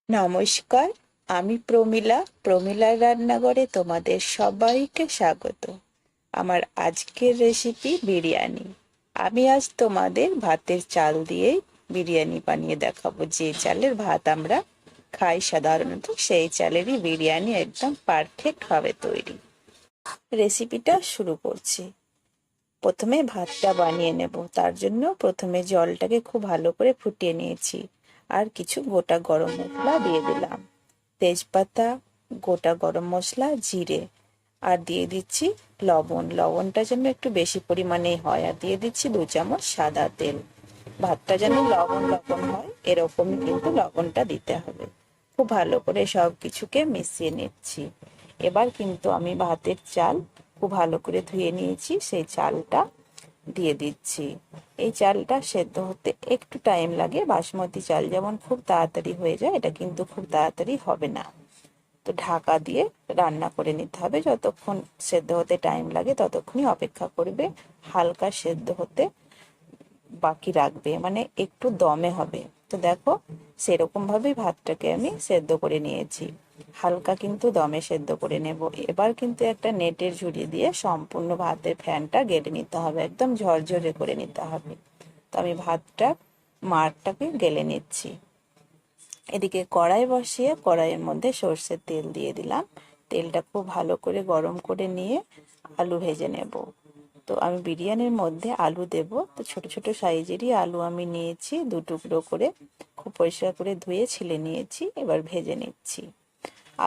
নমস্কার, আমি প্রমীলার রান্নাঘরে তোমাদের সবাইকে স্বাগত। আমার আজকের রেসিপি বিরিয়ানি। আমি আজ তোমাদের ভাতের চাল দিয়েই বিরিয়ানি বানিয়ে দেখাবো। যে চালের ভাত আমরা খাই সাধারণত, সেই চালেরই বিরিয়ানি একদম পারফেক্ট ভাবে তৈরি। রেসিপিটা শুরু করছি। প্রথমে ভাতটা বানিয়ে নেব। তার জন্য প্রথমে জলটাকে খুব ভালো করে ফুটিয়ে নিয়েছি, আর কিছু গোটা গরম মশলা দিয়ে দিলাম, তেজপাতা, গোটা গরম মশলা, জিরে, আর দিয়ে দিচ্ছি লবণ। লবণটা যেন একটু বেশি পরিমাণেই হয়। আর দিয়ে দিচ্ছি 2 চামচ সাদা তেল। ভাতটা যেন লবণ লবণ হয় এরকমই কিন্তু লবণটা দিতে হবে। খুব ভালো করে সব কিছুকে মিশিয়ে নিচ্ছি। এবার কিন্তু আমি ভাতের চাল খুব ভালো করে ধুয়ে নিয়েছি, সেই চালটা দিয়ে দিচ্ছি। এই চালটা সেদ্ধ হতে একটু টাইম লাগে। বাসমতি চাল যেমন খুব তাড়াতাড়ি হয়ে যায়, এটা কিন্তু খুব তাড়াতাড়ি হবে না। তো ঢাকা দিয়ে রান্না করে নিতে হবে। যতক্ষণ সেদ্ধ হতে টাইম লাগে ততক্ষণই অপেক্ষা করবে। হালকা সেদ্ধ হতে বাকি রাখবে, মানে একটু দমে হবে। তো দেখো, সেরকম ভাবেই ভাতটাকে আমি সেদ্ধ করে নিয়েছি। হালকা কিন্তু দমে সেদ্ধ করে নেব। এবার কিন্তু একটা নেটের ঝুড়ি দিয়ে সম্পূর্ণ ভাতের ফ্যানটা গেলে নিতে হবে, একদম ঝরঝরে করে নিতে হবে। তো আমি ভাতটা মাড়টাকে গেলে নিচ্ছি। এদিকে কড়াই বসিয়ে কড়াইয়ের মধ্যে সর্ষের তেল দিয়ে দিলাম। তেলটা খুব ভালো করে গরম করে নিয়ে আলু ভেজে নেব। তো আমি বিরিয়ানির মধ্যে আলু দেব। তো ছোট ছোট সাইজেরই আলু আমি নিয়েছি, 2 টুকরো করে খুব পরিষ্কার করে ধুয়ে ছিলে নিয়েছি। এবার ভেজে নিচ্ছি।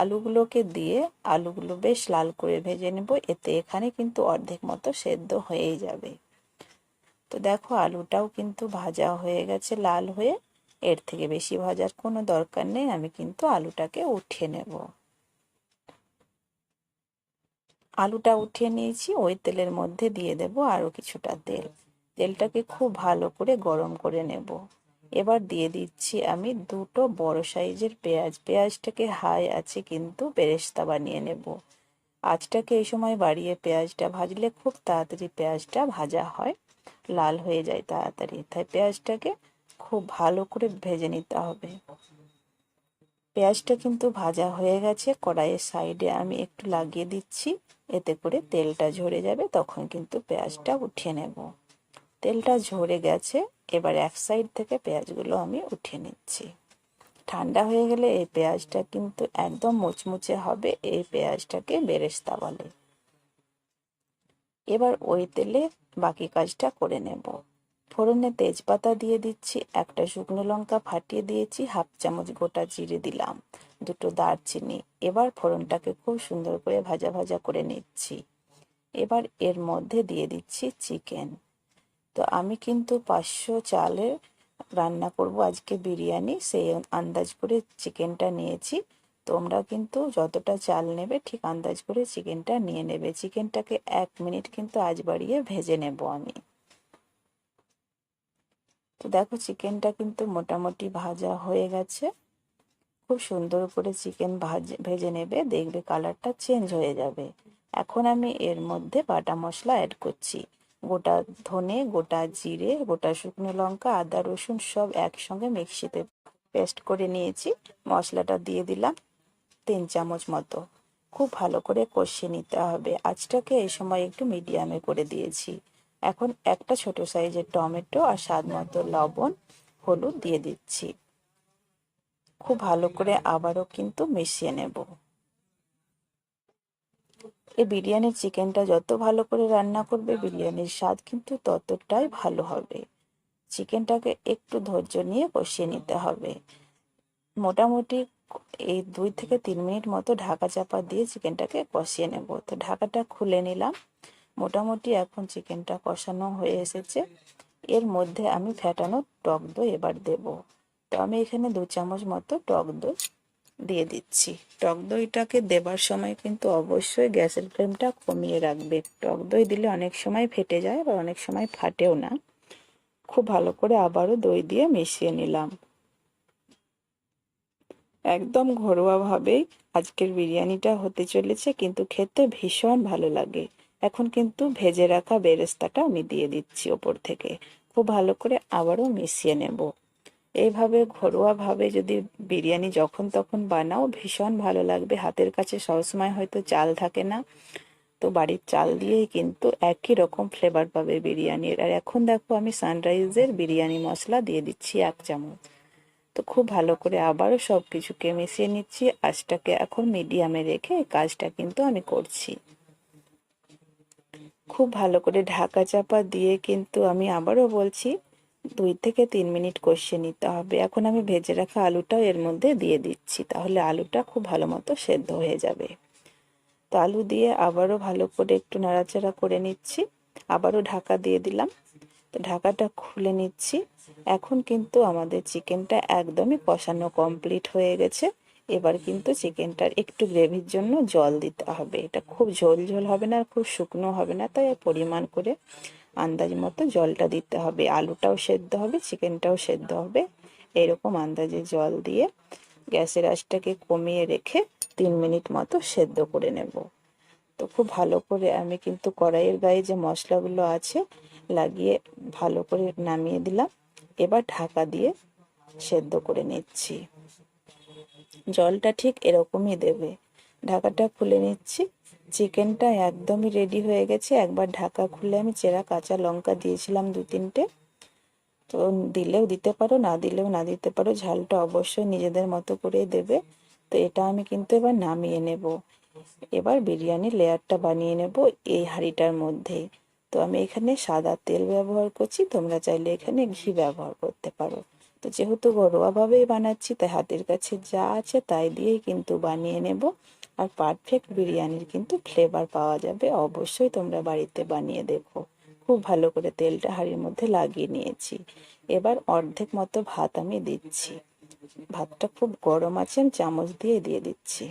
আলুগুলোকে দিয়ে আলুগুলো বেশ লাল করে ভেজে নেব। এতে এখানে কিন্তু অর্ধেক মতো সেদ্ধ হয়েই যাবে। তো দেখো, আলুটাও কিন্তু ভাজা হয়ে গেছে লাল হয়ে। এর থেকে বেশি ভাজার কোনো দরকার নেই। আমি কিন্তু আলুটাকে উঠিয়ে নেব। আলুটা উঠিয়ে নিয়েছি। ওই তেলের মধ্যে দিয়ে দেব আরো কিছুটা তেল। তেলটাকে খুব ভালো করে গরম করে নেব। এবার দিয়ে দিচ্ছি আমি 2 বড় সাইজের পেঁয়াজ। পেঁয়াজটাকে হাই আছে কিন্তু বেরেস্তা বানিয়ে নেব। আঁচটাকে এই সময় বাড়িয়ে পেঁয়াজটা ভাজলে খুব তাড়াতাড়ি পেঁয়াজটা ভাজা হয়, লাল হয়ে যায় তাড়াতাড়ি। তাই পেঁয়াজটাকে খুব ভালো করে ভেজে নিতে হবে। পেঁয়াজটা কিন্তু ভাজা হয়ে গেছে। কড়াইয়ের সাইডে আমি একটু লাগিয়ে দিচ্ছি, এতে করে তেলটা ঝরে যাবে। তখন কিন্তু পেঁয়াজটা উঠিয়ে নেব। তেলটা ঝরে গেছে। এবার এক সাইড থেকে পেঁয়াজগুলো আমি উঠিয়ে নিচ্ছি। ঠান্ডা হয়ে গেলে এই পেঁয়াজটা কিন্তু একদম মুচমুচে হবে। এই পেঁয়াজটাকে বেরেস্তা বলে। এবার ওই তেলে বাকি কাজটা করে নেব। ফোড়নে তেজপাতা দিয়ে দিচ্ছি, একটা শুকনো লঙ্কা ফাটিয়ে দিয়েছি, 1/2 চামচ গোটা জিরে দিলাম, 2 দারচিনি। এবার ফোড়নটাকে খুব সুন্দর করে ভাজা ভাজা করে নিচ্ছি। এবার এর মধ্যে দিয়ে দিচ্ছি চিকেন। তো আমি কিন্তু 500 চালের রান্না করব আজকে বিরিয়ানি, সেই আন্দাজ করে চিকেনটা নিয়েছি। তোমরা কিন্তু যতটা চাল নেবে ঠিক আন্দাজ করে চিকেনটা নিয়ে নেবে। চিকেনটাকে 1 মিনিট কিন্তু আঁচ বাড়িয়ে ভেজে নেব আমি। তো দেখো, চিকেনটা কিন্তু মোটামুটি ভাজা হয়ে গেছে। খুব সুন্দর করে চিকেন ভেজে নেবে, দেখবে কালারটা চেঞ্জ হয়ে যাবে। এখন আমি এর মধ্যে বাটা মশলা অ্যাড করছি। গোটা ধনে, গোটা জিরে, গোটা শুকনো লঙ্কা, আদা রসুন সব একসঙ্গে মিক্সিতে পেস্ট করে নিয়েছি। মশলাটা দিয়ে দিলাম 3 চামচ মতো। খুব ভালো করে কষিয়ে নিতে হবে। আঁচটাকে এই সময় একটু মিডিয়ামে করে দিয়েছি। এখন একটা ছোট সাইজের টমেটো আর স্বাদ মতো লবণ, হলুদ দিয়ে দিচ্ছি। খুব ভালো করে আবারও কিন্তু মিশিয়ে নেব। এই বিরিয়ানির চিকেনটা যত ভালো করে রান্না করবে, বিরিয়ানির স্বাদ কিন্তু ততটাই ভালো হবে। চিকেনটাকে একটু ধৈর্য নিয়ে কষিয়ে নিতে হবে। মোটামুটি এই 2 থেকে 3 মিনিট মতো ঢাকা চাপা দিয়ে চিকেনটাকে কষিয়ে নেব। তো ঢাকাটা খুলে নিলাম। মোটামুটি এখন চিকেনটা কষানো হয়ে এসেছে। এর মধ্যে আমি ফ্যাটানো টক দই এবার দেব। তো আমি এখানে 2 চামচ মতো টক দই দিয়ে দিচ্ছি। টক দইটাকে দেবার সময় কিন্তু অবশ্যই গ্যাসের ফ্লেমটা কমিয়ে রাখবে। টক দই দিলে অনেক সময় ফেটে যায়, বা অনেক সময় ফাটেও না। খুব ভালো করে আবারও দই দিয়ে মিশিয়ে নিলাম। একদম ঘরোয়াভাবেই আজকের বিরিয়ানিটা হতে চলেছে, কিন্তু খেতে ভীষণ ভালো লাগে। এখন কিন্তু ভেজে রাখা বেরেস্তাটা আমি দিয়ে দিচ্ছি ওপর থেকে। খুব ভালো করে আবারও মিশিয়ে নেব। এইভাবে ঘরোয়াভাবে যদি বিরিয়ানি যখন তখন বানাও ভীষণ ভালো লাগবে। হাতের কাছে সবসময় হয়তো চাল থাকে না, তো বাড়ির চাল দিয়েই কিন্তু একই রকম ফ্লেভার পাবে বিরিয়ানির। আর এখন দেখো আমি সানরাইজের বিরিয়ানি মশলা দিয়ে দিচ্ছি 1 চামচ। তো খুব ভালো করে আবারও সব কিছুকে মিশিয়ে নিচ্ছি। আঁচটাকে এখন মিডিয়ামে রেখে এই কাজটা কিন্তু আমি করছি। খুব ভালো করে ঢাকা চাপা দিয়ে কিন্তু আমি আবারও বলছি 2 থেকে 3 মিনিট কষিয়ে নিতে হবে। এখন আমি ভেজে রাখা আলুটাও এর মধ্যে দিয়ে দিচ্ছি, তাহলে আলুটা খুব ভালো মতো সেদ্ধ হয়ে যাবে। তো আলু দিয়ে আবারও ভালো করে একটু নাড়াচাড়া করে নিচ্ছি, আবারও ঢাকা দিয়ে দিলাম। তো ঢাকাটা খুলে নিচ্ছি। এখন কিন্তু আমাদের চিকেনটা একদমই কষানো কমপ্লিট হয়ে গেছে। এবার কিন্তু চিকেনটার একটু গ্রেভির জন্য জল দিতে হবে। এটা খুব ঝোল ঝোল হবে না আর খুব শুকনো হবে না, তাই পরিমাণ করে আন্দাজ মতো জলটা দিতে হবে। আলুটাও সেদ্ধ হবে, চিকেনটাও সেদ্ধ হবে। এরকম আন্দাজে জল দিয়ে গ্যাসের আঁচটাকে কমিয়ে রেখে 3 মিনিট মতো সেদ্ধ করে নেব। তো খুব ভালো করে আমি কিন্তু কড়াইয়ের গায়ে যে মশলাগুলো আছে লাগিয়ে ভালো করে নামিয়ে দিলাম। এবার ঢাকা দিয়ে সেদ্ধ করে নিচ্ছি। জলটা ঠিক এরকমই দেবে। ঢাকাটা খুলে নিচ্ছি। চিকেনটা একদমই রেডি হয়ে গেছে। একবার ঢাকা খুলে আমি চেরা কাঁচা লঙ্কা দিয়েছিলাম 2-3টে। তো দিলেও দিতে পারো, না দিলেও না দিতে পারো, ঝালটা অবশ্যই নিজেদের মতো করে দেবে। তো এটা আমি কিন্তু এবার নামিয়ে নেব। এবার বিরিয়ানির লেয়ারটা বানিয়ে নেব এই হাঁড়িটার মধ্যেই। তো আমি এখানে সাদা তেল ব্যবহার করছি, তোমরা চাইলে এখানে ঘি ব্যবহার করতে পারো। তো যেহেতু ঘরোয়াভাবেই বানাচ্ছি তাই হাতের কাছে যা আছে তাই দিয়েই কিন্তু বানিয়ে নেব। আর পারফেক্ট বিরিয়ানির কিন্তু ফ্লেভার পাওয়া যাবে। অবশ্যই তোমরা বাড়িতে বানিয়ে দেখো। খুব ভালো করে তেলটা হাঁড়ির মধ্যে লাগিয়ে নিয়েছি। এবার অর্ধেক মতো ভাত আমি দিচ্ছি। ভাতটা খুব গরম আছে, আমি চামচ দিয়ে দিয়ে দিচ্ছি।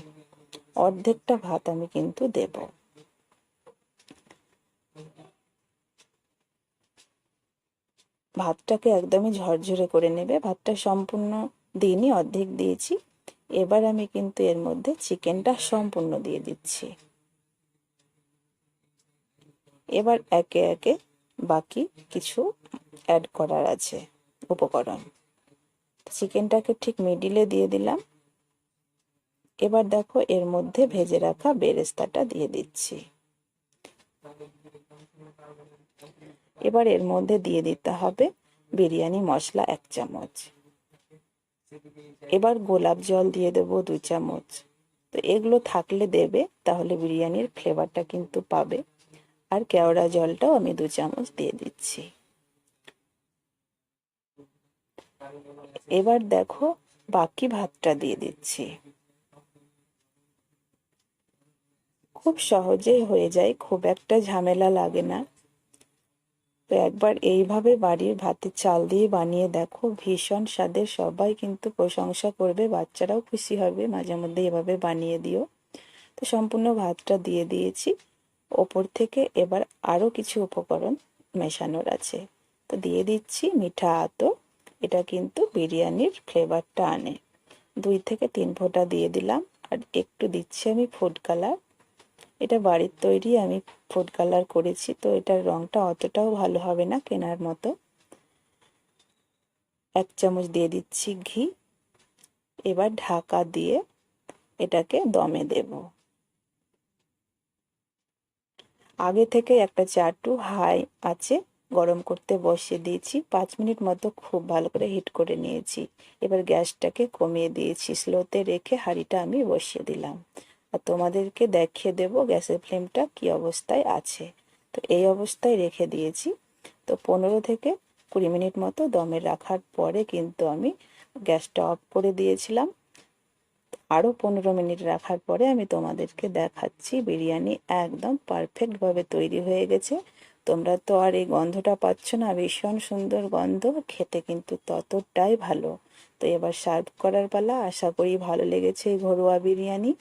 অর্ধেকটা ভাত আমি কিন্তু দেব। ভাতটাকে একদমই ঝরঝরে করে নেবে। ভাতটা সম্পূর্ণ দিইনি, অর্ধেক দিয়েছি। এবার আমি কিন্তু এর মধ্যে চিকেনটা সম্পূর্ণ দিয়ে দিচ্ছি। এবার একে একে বাকি কিছু অ্যাড করার আছে উপকরণ। চিকেনটাকে ঠিক মিডিলে দিয়ে দিলাম। এবার দেখো এর মধ্যে ভেজে রাখা বেরেস্তাটা দিয়ে দিচ্ছি। এবার এর মধ্যে দিয়ে দিতে হবে বিরিয়ানি মশলা 1 চামচ। এবার গোলাপ জল দিয়ে দেবো 2 চামচ। তো এগুলো থাকলে দেবে, তাহলে বিরিয়ানির ফ্লেভারটা কিন্তু পাবে। আর কেওড়া জলটাও আমি 2 চামচ দিয়ে দিচ্ছি। এবার দেখো বাকি ভাতটা দিয়ে দিচ্ছি। খুব সহজেই হয়ে যায়, খুব একটা ঝামেলা লাগে না। তো একবার এইভাবে বাড়ির ভাতের চাল দিয়ে বানিয়ে দেখো, ভীষণ স্বাদের। সবাই কিন্তু প্রশংসা করবে, বাচ্চারাও খুশি হবে। মাঝে মধ্যে এভাবে বানিয়ে দিও। তো সম্পূর্ণ ভাতটা দিয়ে দিয়েছি। ওপর থেকে এবার আরও কিছু উপকরণ মেশানোর আছে। তো দিয়ে দিচ্ছি মিঠা আতর। এটা কিন্তু বিরিয়ানির ফ্লেভারটা আনে। 2 থেকে 3 ফোঁটা দিয়ে দিলাম। আর একটু দিচ্ছি আমি ফুড কালার। এটা বাড়ির তৈরি, আমি ফুড কালার করেছি, তো এটার রংটা অতটাও ভালো হবে না কেনার মতো। 1 চামচ দিয়ে দিচ্ছি ঘি। এবার ঢাকা দিয়ে এটাকে দমে দেব। আগে থেকে একটা চাটু হাই আছে গরম করতে বসিয়ে দিয়েছি। 5 মিনিট মতো খুব ভালো করে হিট করে নিয়েছি। এবার গ্যাসটাকে কমিয়ে দিয়েছি, স্লোতে রেখে হাঁড়িটা আমি বসিয়ে দিলাম। আর তোমাদেরকে দেখিয়ে দেব গ্যাসের ফ্লেমটা কি অবস্থায় আছে। তো এই অবস্থায় রেখে দিয়েছি। তো 15 থেকে 20 মিনিট মতো দমে রাখার পরে কিন্তু আমি গ্যাসটা অফ করে দিয়েছিলাম। আরও 15 মিনিট রাখার পরে আমি তোমাদেরকে দেখাচ্ছি বিরিয়ানি একদম পারফেক্টভাবে তৈরি হয়ে গেছে। তোমরা তো আর এই গন্ধটা পাচ্ছ না, ভীষণ সুন্দর গন্ধ, খেতে কিন্তু ততটাই ভালো। তো এবার সার্ভ করার পালা। আশা করি ভালো লেগেছে এই ঘরোয়া বিরিয়ানি।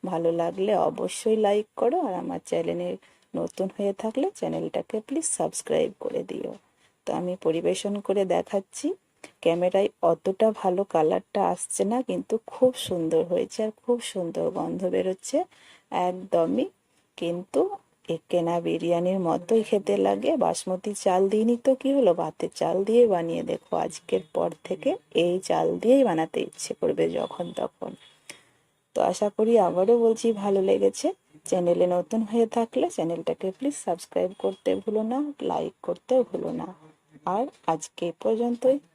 ভালো লাগলে অবশ্যই লাইক করো, আর আমার চ্যানেলে নতুন হয়ে থাকলে চ্যানেলটাকে প্লিজ সাবস্ক্রাইব করে দিও। তো আমি পরিবেশন করে দেখাচ্ছি। ক্যামেরায় অতটা ভালো কালারটা আসছে না, কিন্তু খুব সুন্দর হয়েছে আর খুব সুন্দর গন্ধ বেরোচ্ছে একদমই। কিন্তু এ কেনা বিরিয়ানির মতোই খেতে লাগে। বাসমতি চাল দিইনি তো কি হলো, ভাতের চাল দিয়ে বানিয়ে দেখো। আজকের পর থেকে এই চাল দিয়েই বানাতে ইচ্ছে করবে যখন তখন। তো আশা করি আবারও বলছি ভালো লেগেছে। চ্যানেলে নতুন হয়ে থাকলে চ্যানেলটাকে প্লিজ সাবস্ক্রাইব করতে ভুলো না, লাইক করতেও ভুলো না। আর আজকে এ পর্যন্তই।